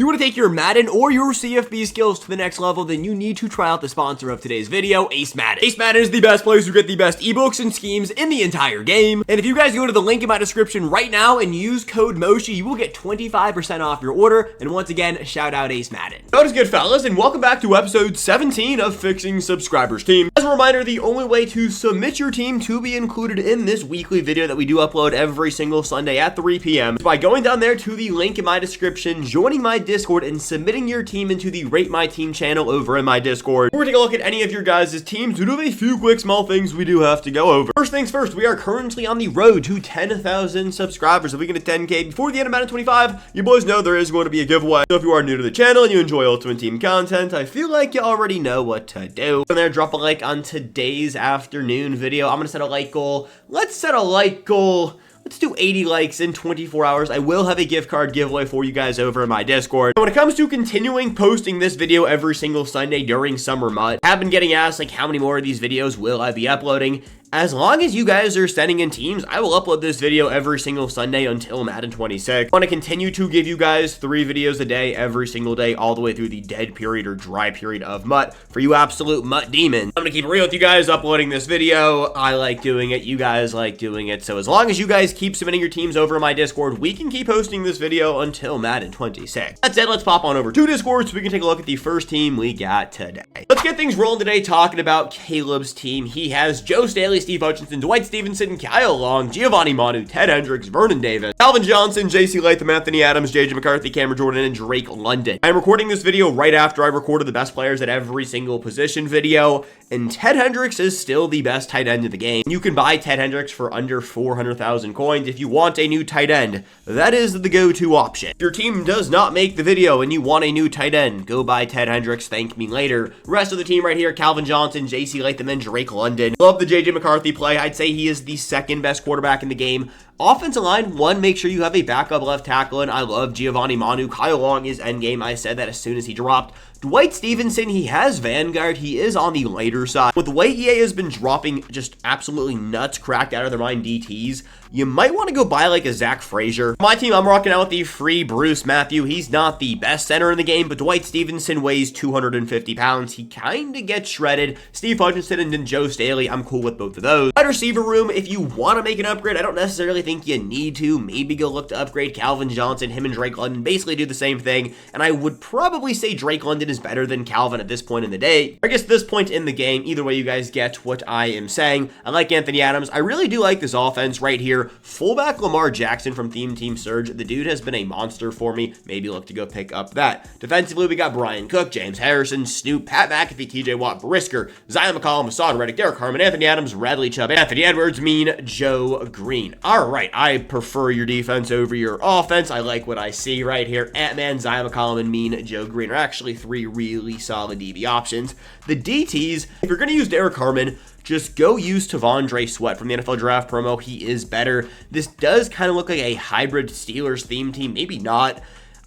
you want to take your Madden or your CFB skills to the next level, then you need to try out the sponsor of today's video, Ace Madden. Ace Madden is the best place to get the best ebooks and schemes in the entire game. And if you guys go to the link in my description right now and use code Moshi, you will get 25% off your order. And once again, shout out Ace Madden. What is good, fellas, and welcome back to episode 17 of Fixing Subscribers Team. As a reminder, the only way to submit your team to be included in this weekly video that we do upload every single Sunday at 3 p.m. is by going down there to the link in my description, joining my Discord, and submitting your team into the Rate My Team channel over in my Discord. We're taking a look at any of your guys' teams. We do have a few quick small things we do have to go over. First things first, we are currently on the road to 10,000 subscribers. If we get to 10K before the end of Madden 25, you boys know there is going to be a giveaway. So if you are new to the channel and you enjoy Ultimate Team content, I feel like you already know what to do. From there, drop a like on today's afternoon video. I'm going to set a like goal. Let's set a like goal. Let's do 80 likes in 24 hours. I will have a gift card giveaway for you guys over in my Discord. When it comes to continuing posting this video every single Sunday during Summer Mud, I have been getting asked, like, how many more of these videos will I be uploading? As long as you guys are sending in teams, I will upload this video every single Sunday until Madden 26. I want to continue to give you guys 3 videos a day every single day, all the way through the dead period or dry period of MUT. For you absolute MUT demons, I'm going to keep it real with you guys uploading this video. I like doing it. You guys like doing it. So as long as you guys keep submitting your teams over in my Discord, we can keep posting this video until Madden 26. That said, let's pop on over to Discord so we can take a look at the first team we got today. Let's get things rolling today talking about Caleb's team. He has Joe Staley, Steve Hutchinson, Dwight Stevenson, Kyle Long, Giovanni Manu, Ted Hendricks, Vernon Davis, Calvin Johnson, JC Latham, Anthony Adams, JJ McCarthy, Cameron Jordan, and Drake London. I'm recording this video right after I recorded the best players at every single position video, and Ted Hendricks is still the best tight end in the game. You can buy Ted Hendricks for under 400,000 coins. If you want a new tight end, that is the go-to option. If your team does not make the video and you want a new tight end, go buy Ted Hendricks, thank me later. Rest of the team right here, Calvin Johnson, JC Latham, and Drake London. Love the JJ McCarthy play. I'd say he is the second best quarterback in the game. Offensive line, one, make sure you have a backup left tackle, and I love Giovanni Manu. Kyle Long is endgame. I said that as soon as he dropped. Dwight Stevenson, he has Vanguard. He is on the later side. With the way EA has been dropping just absolutely nuts, cracked out of their mind DTs, you might want to go buy like a Zach Frazier. My team, I'm rocking out with the free Bruce Matthew. He's not the best center in the game, but Dwight Stevenson weighs 250 pounds. He kind of gets shredded. Steve Hutchinson and then Joe Staley, I'm cool with both of those. Wide receiver room, if you want to make an upgrade, I don't necessarily think you need to. Maybe go look to upgrade Calvin Johnson. Him and Drake London basically do the same thing, and I would probably say Drake London is better than Calvin at this point in the day. I guess this point in the game, either way you guys get what I am saying. I like Anthony Adams. I really do like this offense right here. Fullback Lamar Jackson from Theme Team Surge. The dude has been a monster for me. Maybe look to go pick up that. Defensively, we got Brian Cook, James Harrison, Snoop, Pat McAfee, TJ Watt, Brisker, Zion McCollum, Hassan Reddick, Derek Harmon, Anthony Adams, Radley Chubb, Anthony Edwards, Mean Joe Green. All right, I prefer your defense over your offense. I like what I see right here. Ant-Man, Zion McCollum, and Mean Joe Green are actually 3 really solid DB options. The DTs, if you're going to use Derek Harmon, just go use Tavondre Sweat from the NFL Draft promo. He is better. This does kind of look like a hybrid Steelers theme team. Maybe not.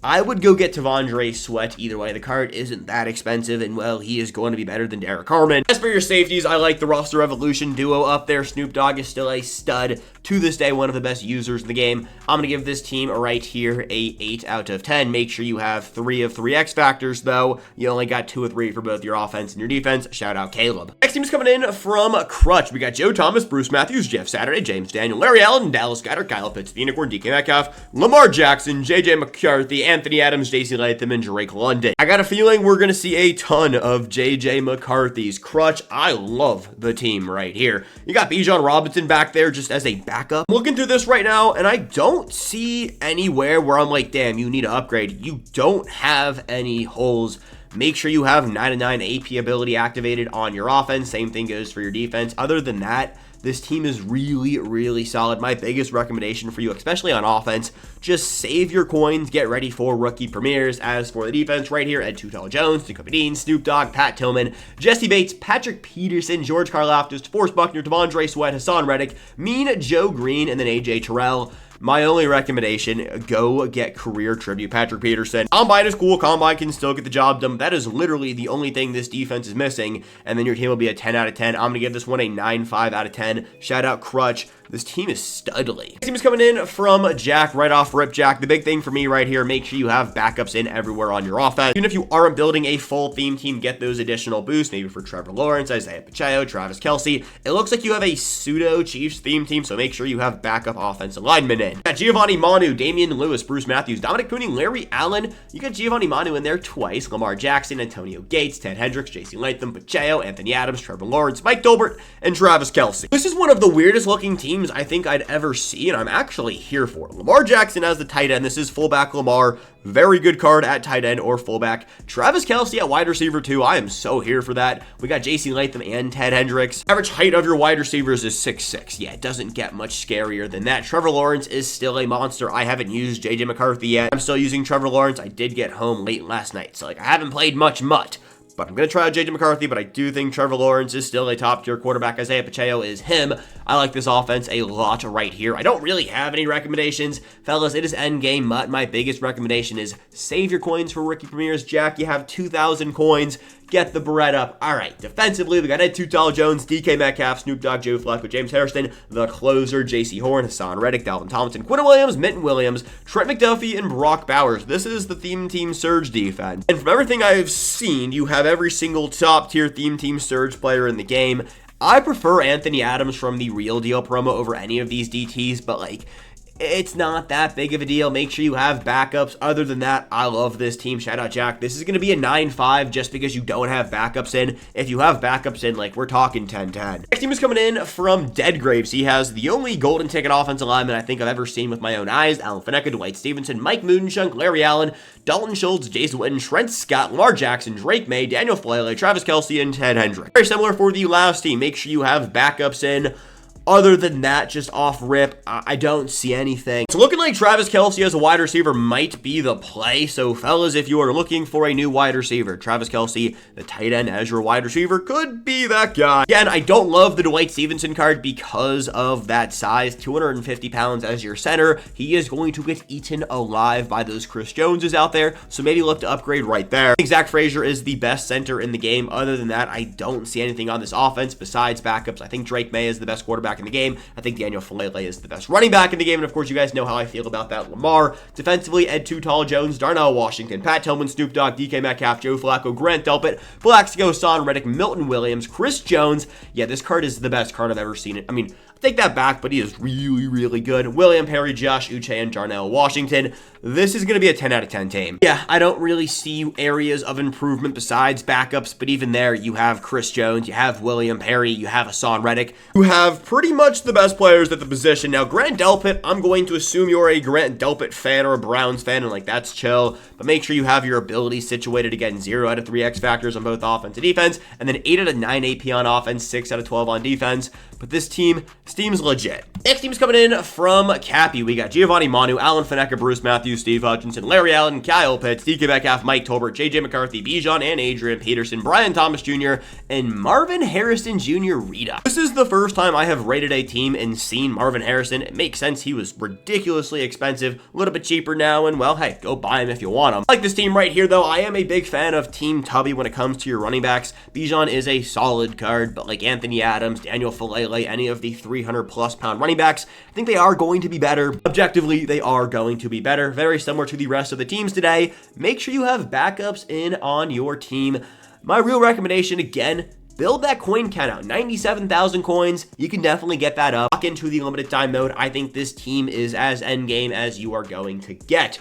I would go get Tavondre Sweat either way. The card isn't that expensive, and, well, he is going to be better than Derek Harmon. As for your safeties, I like the roster evolution duo up there. Snoop Dogg is still a stud. To this day, one of the best users in the game. I'm going to give this team right here a 8 out of 10. Make sure you have 3 of 3 X Factors, though. You only got 2 of 3 for both your offense and your defense. Shout out Caleb. Next team is coming in from Crutch. We got Joe Thomas, Bruce Matthews, Jeff Saturday, James Daniel, Larry Allen, Dallas Goedert, Kyle Pitts, the Unicorn, DK Metcalf, Lamar Jackson, JJ McCarthy, Anthony Adams, JC Latham, and Drake London. I got a feeling we're going to see a ton of JJ McCarthy's. Crutch, I love the team right here. You got Bijan Robinson back there just as a backup. I'm looking through this right now, and I don't see anywhere where I'm like, damn, you need to upgrade. You don't have any holes. Make sure you have 9/9 AP ability activated on your offense. Same thing goes for your defense. Other than that, this team is really, really solid. My biggest recommendation for you, especially on offense, just save your coins, get ready for rookie premieres. As for the defense right here, Ed Tuttle Jones, Jacoby Dean, Snoop Dogg, Pat Tillman, Jesse Bates, Patrick Peterson, George Karlaftis, Forrest Buckner, Tavondre Sweat, Hassan Reddick, Mean Joe Green, and then AJ Terrell. My only recommendation, go get career tribute Patrick Peterson. Combine is cool. Combine can still get the job done. That is literally the only thing this defense is missing. And then your team will be a 10 out of 10. I'm going to give this one a 9.5 out of 10. Shout out Crutch. This team is studly. This team is coming in from Jack, right off rip Jack. The big thing for me right here, make sure you have backups in everywhere on your offense. Even if you aren't building a full theme team, get those additional boosts, maybe for Trevor Lawrence, Isaiah Pacheco, Travis Kelce. It looks like you have a pseudo Chiefs theme team, so make sure you have backup offensive linemen in. You got Giovanni Manu, Damian Lewis, Bruce Matthews, Dominic Cooney, Larry Allen. You got Giovanni Manu in there twice, Lamar Jackson, Antonio Gates, Ted Hendricks, JC Latham, Pacheco, Anthony Adams, Trevor Lawrence, Mike Dolbert, and Travis Kelce. This is one of the weirdest looking teams I think I'd ever see, and I'm actually here for it. Lamar Jackson as the tight end. This is fullback Lamar. Very good card at tight end or fullback. Travis Kelce at wide receiver too. I am so here for that. We got JC Latham and Ted Hendricks. Average height of your wide receivers is 6'6". Yeah, it doesn't get much scarier than that. Trevor Lawrence is still a monster. I haven't used JJ McCarthy yet. I'm still using Trevor Lawrence. I did get home late last night, so like I haven't played much MUT. But I'm going to try out JJ McCarthy, but I do think Trevor Lawrence is still a top-tier quarterback. Isaiah Pacheco is him. I like this offense a lot right here. I don't really have any recommendations. Fellas, it is endgame MUT. My biggest recommendation is save your coins for rookie premieres. Jack, you have 2,000 coins. Get the bread up. All right, defensively, we got Ed Tuttle Jones, DK Metcalf, Snoop Dogg, Joe Flacco, James Harrison, the closer, J.C. Horn, Hassan Reddick, Dalvin Tomlinson, Quinn Williams, Minton Williams, Trent McDuffie, and Brock Bowers. This is the theme team surge defense. And from everything I've seen, you have every single top-tier theme team surge player in the game. I prefer Anthony Adams from the Real Deal promo over any of these DTs, but like, it's not that big of a deal. Make sure you have backups. Other than that, I love this team. Shout out Jack. This is going to be a 9-5 just because you don't have backups in. If you have backups in, like, we're talking 10-10. Next team is coming in from Dead Graves. He has the only golden ticket offensive lineman I think I've ever seen with my own eyes. Alan Faneca, Dwight Stevenson, Mike Moonshunk, Larry Allen, Dalton Schultz, Jason Witten, Trent Scott, Lamar Jackson, Drake May, Daniel Falele, Travis Kelce, and Ted Hendricks. Very similar for the last team. Make sure you have backups in. Other than that, just off rip, I don't see anything. It's looking like Travis Kelce as a wide receiver might be the play. So, fellas, if you are looking for a new wide receiver, Travis Kelce, the tight end as your wide receiver, could be that guy. Again, I don't love the Dwight Stevenson card because of that size. 250 pounds as your center. He is going to get eaten alive by those Chris Joneses out there. So maybe look to upgrade right there. I think Zach Frazier is the best center in the game. Other than that, I don't see anything on this offense besides backups. I think Drake May is the best quarterback in the game. I think Daniel Falele is the best running back in the game, and of course you guys know how I feel about that. Lamar, defensively, Ed Tuttle Jones, Darnell Washington, Pat Tillman, Snoop Dogg, DK Metcalf, Joe Flacco, Grant Delpit, Plaxico, Hassan Reddick, Milton Williams, Chris Jones. Yeah, this card is the best card I've ever seen. I mean, take that back, but he is really, really good. William Perry, Josh Uche, and Darnell Washington. This is going to be a 10 out of 10 team. Yeah, I don't really see areas of improvement besides backups, but even there, you have Chris Jones, you have William Perry, you have Hassan Reddick, you have pretty much the best players at the position. Now, Grant Delpit, I'm going to assume you're a Grant Delpit fan or a Browns fan, and like, that's chill, but make sure you have your abilities situated again. 0 out of 3 X factors on both offense and defense, and then 8 out of 9 AP on offense, 6 out of 12 on defense. But this team's legit. Next team's coming in from Cappy. We got Giovanni Manu, Alan Faneca, Bruce Matthews, Steve Hutchinson, Larry Allen, Kyle Pitts, DK Metcalf, Mike Tolbert, JJ McCarthy, Bijan and Adrian Peterson, Brian Thomas Jr., and Marvin Harrison Jr. Redux. This is the first time I have rated a team and seen Marvin Harrison. It makes sense. He was ridiculously expensive, a little bit cheaper now, and well, hey, go buy him if you want him. I like this team right here, though. I am a big fan of Team Tubby when it comes to your running backs. Bijan is a solid card, but like Anthony Adams, Daniel Falele, any of the 300-plus pound running backs, I think they are going to be better. Objectively, they are going to be better. Very similar to the rest of the teams today. Make sure you have backups in on your team. My real recommendation, again, build that coin count out. 97,000 coins. You can definitely get that up. Lock into the limited time mode. I think this team is as endgame as you are going to get.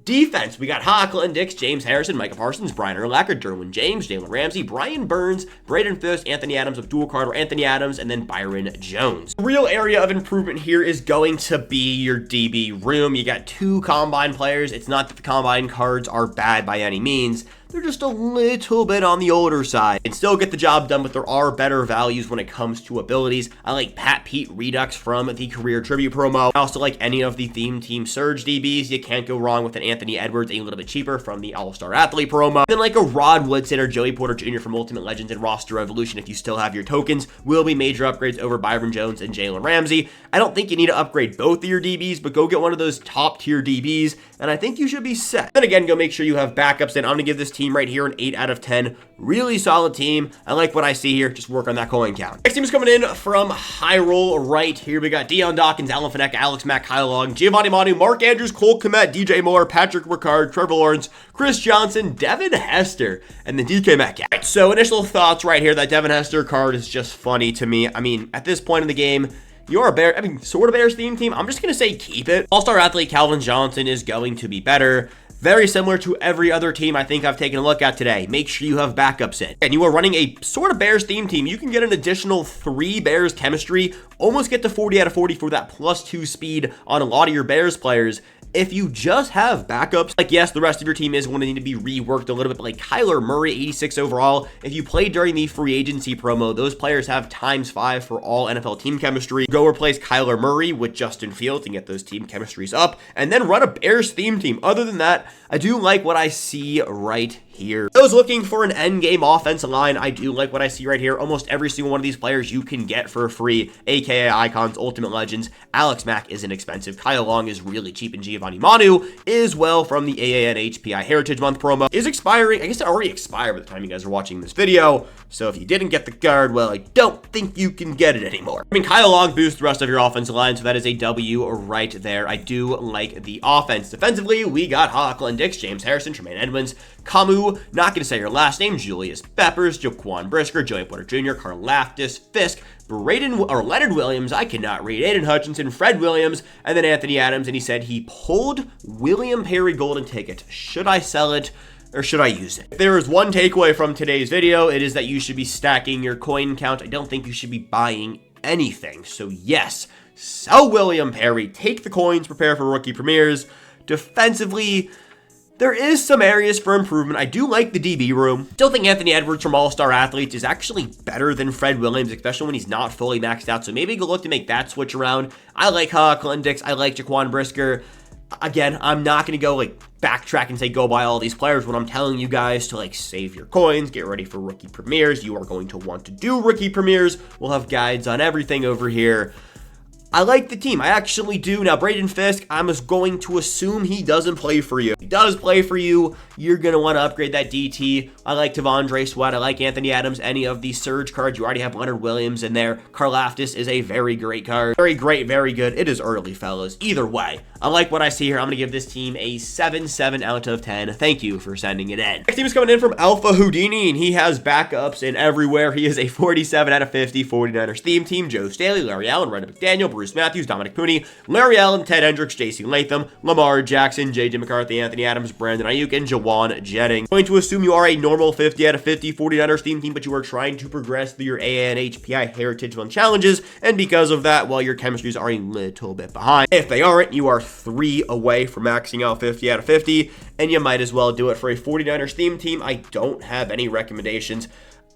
Defense, we got Clinton Dix, James Harrison, Micah Parsons, Brian Urlacher, Derwin James, Jalen Ramsey, Brian Burns, Braden Fist, Anthony Adams, Abdul Carter, Anthony Adams, and then Byron Jones. The real area of improvement here is going to be your DB room. You got 2 combine players. It's not that the combine cards are bad by any means. They're just a little bit on the older side. And still get the job done, but there are better values when it comes to abilities. I like Pat Pete Redux from the Career Tribute promo. I also like any of the Theme Team Surge DBs. You can't go wrong with an Anthony Edwards, a little bit cheaper from the All-Star Athlete promo. Then like a Rod Woodson or Joey Porter Jr. from Ultimate Legends and Roster Revolution if you still have your tokens. Will be major upgrades over Byron Jones and Jalen Ramsey. I don't think you need to upgrade both of your DBs, but go get one of those top tier DBs, and I think you should be set. Then again, go make sure you have backups in. I'm going to give this team team right here, an 8 out of 10. Really solid team. I like what I see here. Just work on that coin count. Next team is coming in from Hy Rollle right here. We got Dion Dawkins, Alan Faneca, Alex Mack, Kyle Long, Giovanni Manu, Mark Andrews, Cole Kmet, DJ Moore, Patrick Ricard, Trevor Lawrence, Chris Johnson, Devin Hester, and then DK Metcalf. Right, so initial thoughts right here. That Devin Hester card is just funny to me. I mean, at this point in the game, you're a Bear, sort of Bears theme team. I'm just going to say keep it. All-star athlete Calvin Johnson is going to be better. Very similar to every other team I think I've taken a look at today. Make sure you have backups in. And you are running a sort of Bears theme team. You can get an additional 3 Bears chemistry, almost get to 40 out of 40 for that +2 speed on a lot of your Bears players. If you just have backups, like yes, the rest of your team is going to need to be reworked a little bit, but like Kyler Murray, 86 overall, if you play during the free agency promo, those players have ×5 for all NFL team chemistry. Go replace Kyler Murray with Justin Fields and get those team chemistries up, and then run a Bears theme team. Other than that, I do like what I see right here. Those looking for an end game offensive line, I do like what I see right here. Almost every single one of these players you can get for free, aka icons, ultimate legends. Alex Mack is inexpensive. Kyle Long is really cheap, and Giovanni Manu is well from the AAN HPI Heritage Month promo. Is expiring. I guess it already expired by the time you guys are watching this video. So if you didn't get the card, well, I don't think you can get it anymore. I mean, Kyle Long boosts the rest of your offensive line, so that is a W right there. I do like the offense. Defensively, we got Hawkland, Dix, James Harrison, Tremaine Edmonds, Camu, not going to say your last name, Julius Peppers, Jaquan Brisker, Joey Porter Jr., Karlaftis, Fisk, Leonard Williams, I cannot read, Aiden Hutchinson, Fred Williams, and then Anthony Adams, and he said he pulled William Perry golden ticket. Should I sell it or should I use it? If there is one takeaway from today's video, it is that you should be stacking your coin count. I don't think you should be buying anything. So yes, sell William Perry, take the coins, prepare for rookie premieres. Defensively, there is some areas for improvement. I do like the DB room. Still think Anthony Edwards from All-Star Athletes is actually better than Fred Williams, especially when he's not fully maxed out. So maybe go look to make that switch around. I like Hawkland, Dix. I like Jaquan Brisker. Again, I'm not going to go like backtrack and say go buy all these players when I'm telling you guys to like save your coins, get ready for rookie premieres. You are going to want to do rookie premieres. We'll have guides on everything over here. I like the team. I actually do. Now, Braden Fisk, I'm just going to assume he doesn't play for you. If he does play for you, you're going to want to upgrade that DT. I like Tavondre Sweat. I like Anthony Adams. Any of these surge cards, you already have Leonard Williams in there. Karlaftis is a very great card. Very great, very good. It is early, fellas. Either way, I like what I see here. I'm going to give this team a 7 out of 10. Thank you for sending it in. Next team is coming in from Alpha Houdini, and he has backups in everywhere. He is a 47 out of 50 49ers theme team. Joe Staley, Larry Allen, Ryan McDaniel, Bruce Matthews, Dominic Pooney, Larry Allen, Ted Hendricks, J.C. Latham, Lamar Jackson, J.J. McCarthy, Anthony Adams, Brandon Ayuk, and Jawan Jennings. I'm going to assume you are a normal 50 out of 50 49ers theme team, but you are trying to progress through your AAN HPI Heritage Month challenges, and because of that, well, your chemistries are a little bit behind. If they aren't, you are 3 away from maxing out 50 out of 50, and you might as well do it for a 49ers theme team. I don't have any recommendations.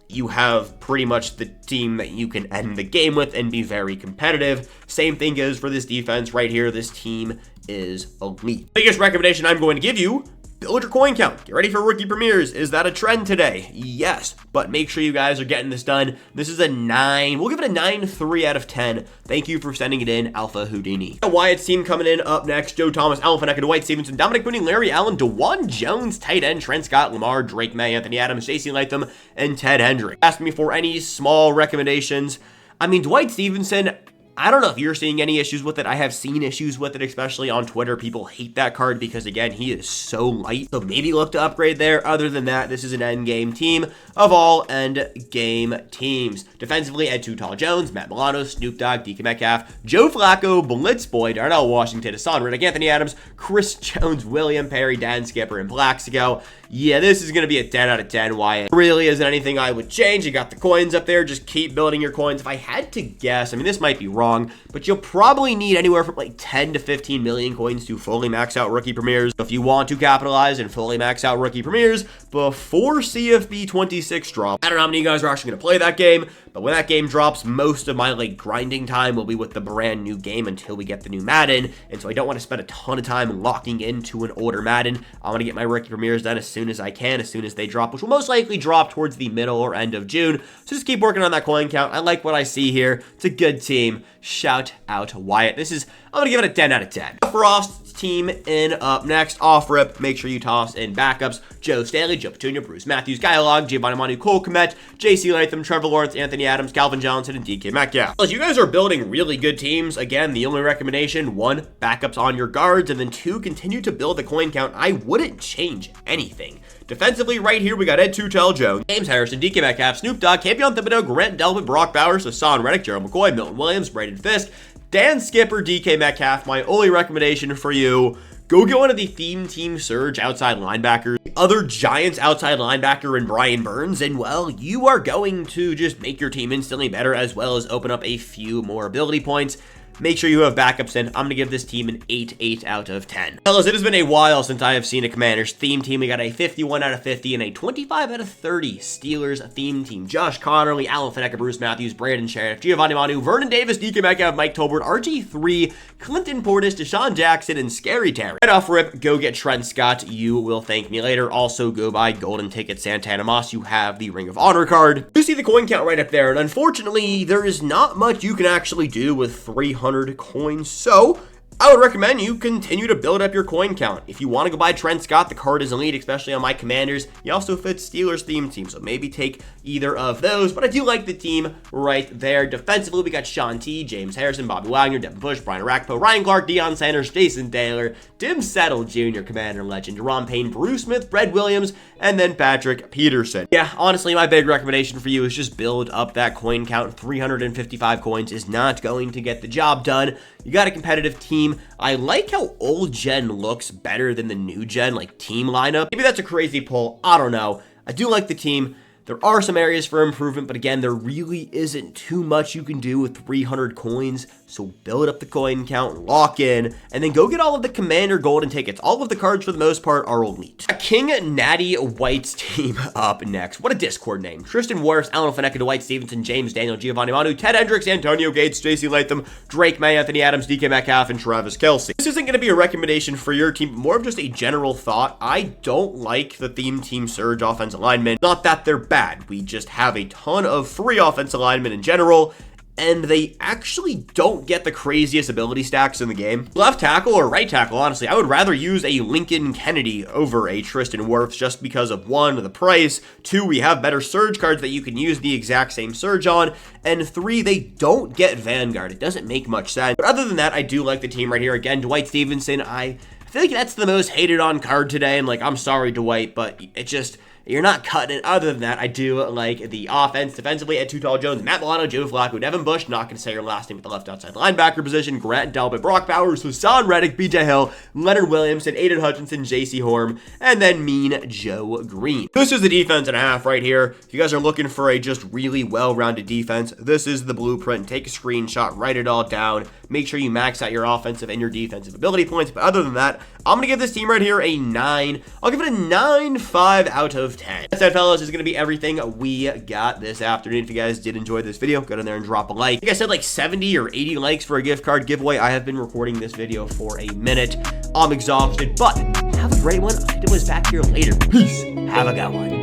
You have pretty much the team that you can end the game with and be very competitive. Same thing goes for this defense right here. This team is elite. Biggest recommendation I'm going to give you, build your coin count. Get ready for rookie premieres. Is that a trend today? Yes, but make sure you guys are getting this done. This is a 9. We'll give it a 9.3 out of 10. Thank you for sending it in, Alpha Houdini. Wyatt's team coming in up next. Joe Thomas, Alan Faneca, Dwight Stevenson, Dominic Pooney, Larry Allen, DeJuan Jones, tight end, Trent Scott, Lamar, Drake May, Anthony Adams, J.C. Latham, and Ted Hendricks. Ask me for any small recommendations. I mean, Dwight Stevenson, I don't know if you're seeing any issues with it. I have seen issues with it, especially on Twitter. People hate that card because, again, he is so light. So maybe look to upgrade there. Other than that, this is an end game team of all end game teams. Defensively, Ed Too Tall Jones, Matt Milano, Snoop Dogg, DK Metcalf, Joe Flacco, Blitz Boy, Darnell Washington, Hassan Reddick, Anthony Adams, Chris Jones, William Perry, Dan Skipper, and Plaxico. Yeah, this is going to be a 10 out of 10, Wyatt. Really isn't anything I would change. You got the coins up there. Just keep building your coins. If I had to guess, I mean, this might be wrong, but you'll probably need anywhere from like 10 to 15 million coins to fully max out rookie premieres. If you want to capitalize and fully max out rookie premieres before CFB 26 drop. I don't know how many of you guys are actually going to play that game, but when that game drops, most of my like grinding time will be with the brand new game until we get the new Madden. And so I don't want to spend a ton of time locking into an older Madden. I want to get my rookie premieres done as soon as I can, as soon as they drop, which will most likely drop towards the middle or end of June. So just keep working on that coin count. I like what I see here. It's a good team. Shout out Wyatt. I'm going to give it a 10 out of 10. Frost team in up next. Off rip, make sure you toss in backups. Joe Staley, Joe Petunia, Bruce Matthews, Guy Giovanni Manu, Cole Kmet, JC Latham, Trevor Lawrence, Anthony Adams, Calvin Johnson, and DK Metcalf. As you guys are building really good teams, again, the only recommendation, 1, backups on your guards, and then 2, continue to build the coin count. I wouldn't change anything. Defensively, right here, we got Ed Tutel Jones, James Harrison, DK Metcalf, Snoop Dogg, Campion Thibodeau, Grant Delpit, Brock Bowers, Hassan Reddick, Gerald McCoy, Milton Williams, Braden Fisk, Dan Skipper, DK Metcalf. My only recommendation for you, go get one of the theme team surge outside linebackers. The other Giants outside linebacker in Brian Burns, and well, you are going to just make your team instantly better as well as open up a few more ability points. Make sure you have backups in. I'm going to give this team an 8 out of 10. Fellas, it has been a while since I have seen a Commanders theme team. We got a 51 out of 50 and a 25 out of 30 Steelers theme team. Josh Connerly, Alan Faneca, Bruce Matthews, Brandon Sheriff, Giovanni Manu, Vernon Davis, DK Metcalf, Mike Tolbert, RG3, Clinton Portis, Deshaun Jackson, and Scary Terry. Right off rip, go get Trent Scott. You will thank me later. Also, go buy Golden Ticket Santana Moss. You have the Ring of Honor card. You see the coin count right up there, and unfortunately, there is not much you can actually do with 300 coins, so I would recommend you continue to build up your coin count. If you want to go buy Trent Scott, the card is elite, especially on my Commanders. He also fits Steelers theme team, so maybe take either of those, but I do like the team right there. Defensively, we got Sean T, James Harrison, Bobby Wagner, Devin Bush, Brian Arakpo, Ryan Clark, Deion Sanders, Jason Taylor, Tim Settle Jr., Commander legend, Ron Payne, Bruce Smith, Fred Williams, and then Patrick Peterson. Yeah, honestly, my big recommendation for you is just build up that coin count. 355 coins is not going to get the job done. You got a competitive team. I like how old gen looks better than the new gen, like team lineup. Maybe that's a crazy pull. I don't know. I do like the team. There are some areas for improvement, but again, there really isn't too much you can do with 300 coins. So build up the coin count, lock in, and then go get all of the Commander Golden Tickets. All of the cards, for the most part, are elite. King Natty White's team up next. What a Discord name. Tristan Wirfs, Alan Faneca, Dwight Stevenson, James Daniel, Giovanni Manu, Ted Hendricks, Antonio Gates, JC Latham, Drake May, Anthony Adams, DK Metcalf, and Travis Kelce. This isn't going to be a recommendation for your team, but more of just a general thought. I don't like the theme team surge offensive linemen. Not that they're bad. We just have a ton of free offensive linemen in general, and they actually don't get the craziest ability stacks in the game. Left tackle or right tackle, honestly, I would rather use a Lincoln Kennedy over a Tristan Wirfs just because of 1, the price, 2, we have better surge cards that you can use the exact same surge on, and 3, they don't get Vanguard. It doesn't make much sense. But other than that, I do like the team right here. Again, Dwight Stevenson, I feel like that's the most hated on card today, and like, I'm sorry, Dwight, but it just, you're not cutting it. Other than that, I do like the offense. Defensively, Ed Tutel Jones, Matt Milano, Joe Flacco, Devin Bush, not going to say your last name at the left outside linebacker position, Grant Delpit, Brock Bowers, Hassan Reddick, BJ Hill, Leonard Williamson, Aiden Hutchinson, JC Horn, and then Mean Joe Green. This is the defense and a half right here. If you guys are looking for a just really well-rounded defense, this is the blueprint. Take a screenshot, write it all down. Make sure you max out your offensive and your defensive ability points. But other than that, I'm going to give this team right here a 9. I'll give it a 9.5 out of 10. That said, fellas, is going to be everything we got this afternoon. If you guys did enjoy this video, go down there and drop a like. I think I said like 70 or 80 likes for a gift card giveaway. I have been recording this video for a minute. I'm exhausted, but have a great one. I was back here later. Peace. Have a good one.